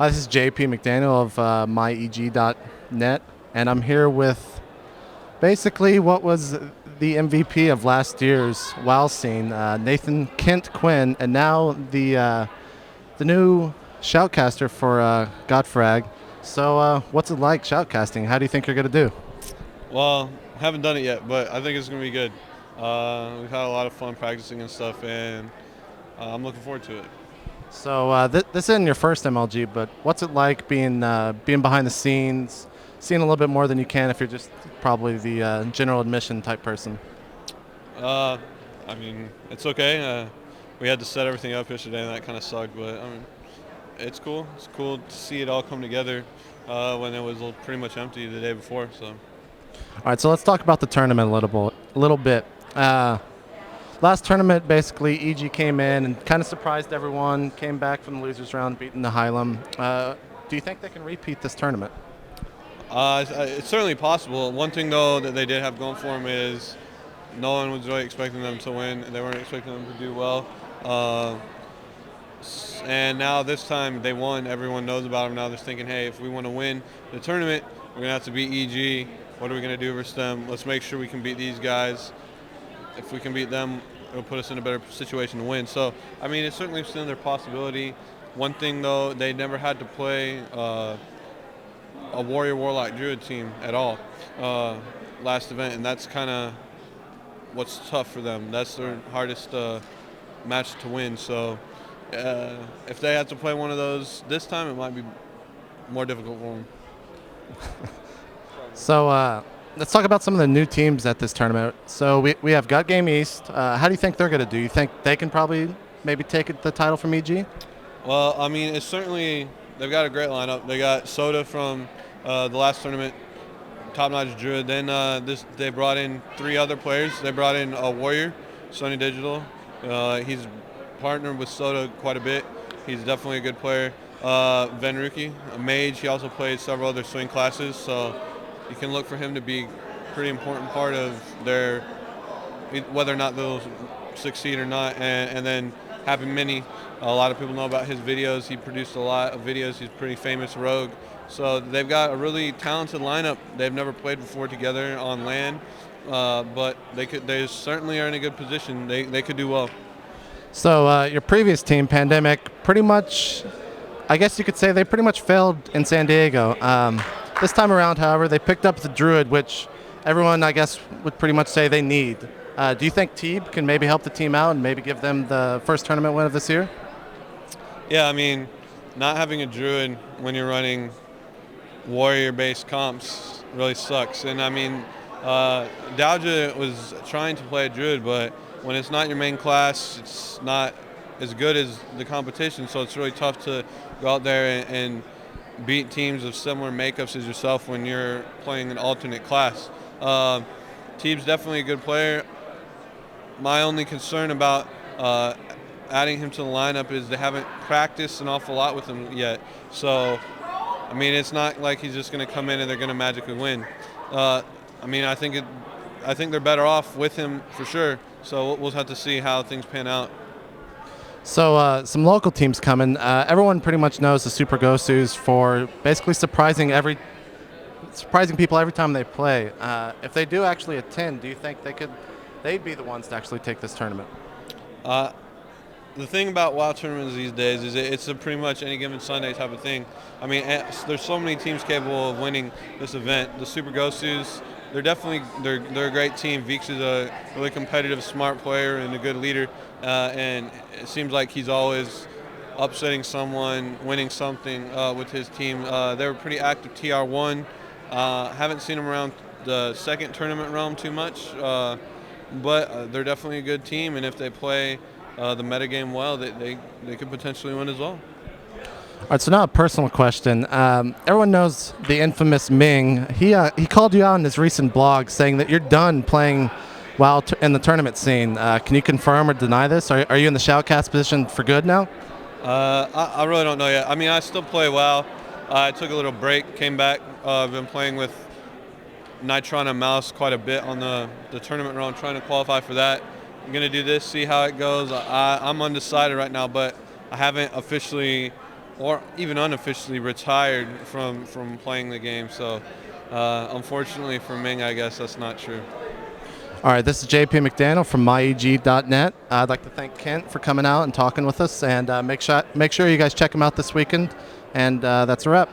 This is JP McDaniel of myeg.net, and I'm here with basically what was the MVP of last year's WoW scene, Nathan Kintt Quinn, and now the new shoutcaster for Godfrag. So, what's it like shoutcasting? How do you think you're gonna do? Well, haven't done it yet, but I think it's going to be good. We've had a lot of fun practicing and stuff, and I'm looking forward to it. So, this isn't your first MLG, but what's it like being behind the scenes, seeing a little bit more than you can if you're just probably the general admission type person? Uh, I mean, it's okay. We had to set everything up yesterday, and that kind of sucked, but I mean, it's cool. It's cool to see it all come together when it was pretty much empty the day before. So. All right, so let's talk about the tournament a little bit. Last tournament, basically, EG came in and kind of surprised everyone, came back from the losers round, beating the Hylam. Do you think they can repeat this tournament? It's certainly possible. One thing, though, that they did have going for them is no one was really expecting them to win. They weren't expecting them to do well. And now this time they won. Everyone knows about them now. They're thinking, hey, if we want to win the tournament, we're going to have to beat EG. What are we going to do versus them? Let's make sure we can beat these guys. If we can beat them, it'll put us in a better situation to win. So, I mean, it's certainly still their possibility. One thing, though, they never had to play a Warrior, Warlock, Druid team at all last event, and that's kind of what's tough for them. That's their hardest match to win. So, if they have to play one of those this time, it might be more difficult for them. So, let's talk about some of the new teams at this tournament. So we have Gut Game East. How do you think they're going to do? You think they can probably maybe take the title from EG? Well, I mean, it's certainly they've got a great lineup. They got Soda from the last tournament, top-notch Druid. Then they brought in 3 other players. They brought in a Warrior, Sony Digital. He's partnered with Soda quite a bit. He's definitely a good player. Venruki, a mage. He also played several other swing classes, so you can look for him to be a pretty important part of their, whether or not they'll succeed or not. And then Happy Mini, a lot of people know about his videos. He produced a lot of videos. He's a pretty famous rogue. So they've got a really talented lineup. They've never played before together on LAN, but they certainly are in a good position. They could do well. So your previous team, Pandemic, pretty much, I guess you could say they pretty much failed in San Diego. This time around, however, they picked up the Druid, which everyone, I guess, would pretty much say they need. Do you think Teeb can maybe help the team out and maybe give them the first tournament win of this year? Yeah, I mean, not having a Druid when you're running Warrior-based comps really sucks. And, I mean, Dowja was trying to play a Druid, but when it's not your main class, it's not as good as the competition, so it's really tough to go out there and beat teams of similar makeups as yourself when you're playing an alternate class. Teeb's definitely a good player. My only concern about adding him to the lineup is they haven't practiced an awful lot with him yet. So, I mean, it's not like he's just going to come in and they're going to magically win. I mean, I think they're better off with him for sure. So we'll have to see how things pan out. So some local teams coming. Everyone pretty much knows the Super Gosus for basically surprising people every time they play. If they do actually attend, do you think they'd be the ones to actually take this tournament? The thing about WoW tournaments these days is it's a pretty much any given Sunday type of thing. I mean, there's so many teams capable of winning this event. The Super Gosus, they're a great team. Veeks is a really competitive, smart player and a good leader, and it seems like he's always upsetting someone, winning something with his team. They were pretty active TR1. Haven't seen them around the second tournament realm too much, but they're definitely a good team, and if they play the metagame well, they could potentially win as well. All right, so now a personal question. Everyone knows the infamous Ming. He called you out in his recent blog saying that you're done playing WoW in the tournament scene. Can you confirm or deny this? Are you in the shoutcast position for good now? I really don't know yet. I mean, I still play WoW. I took a little break, came back. I've been playing with Nitron and Mouse quite a bit on the tournament run, trying to qualify for that. I'm going to do this, see how it goes. I'm undecided right now, but I haven't officially or even unofficially retired from playing the game. So unfortunately for Ming, I guess that's not true. All right, this is JP McDaniel from myeg.net. I'd like to thank Kintt for coming out and talking with us, and make sure you guys check him out this weekend. And that's a wrap.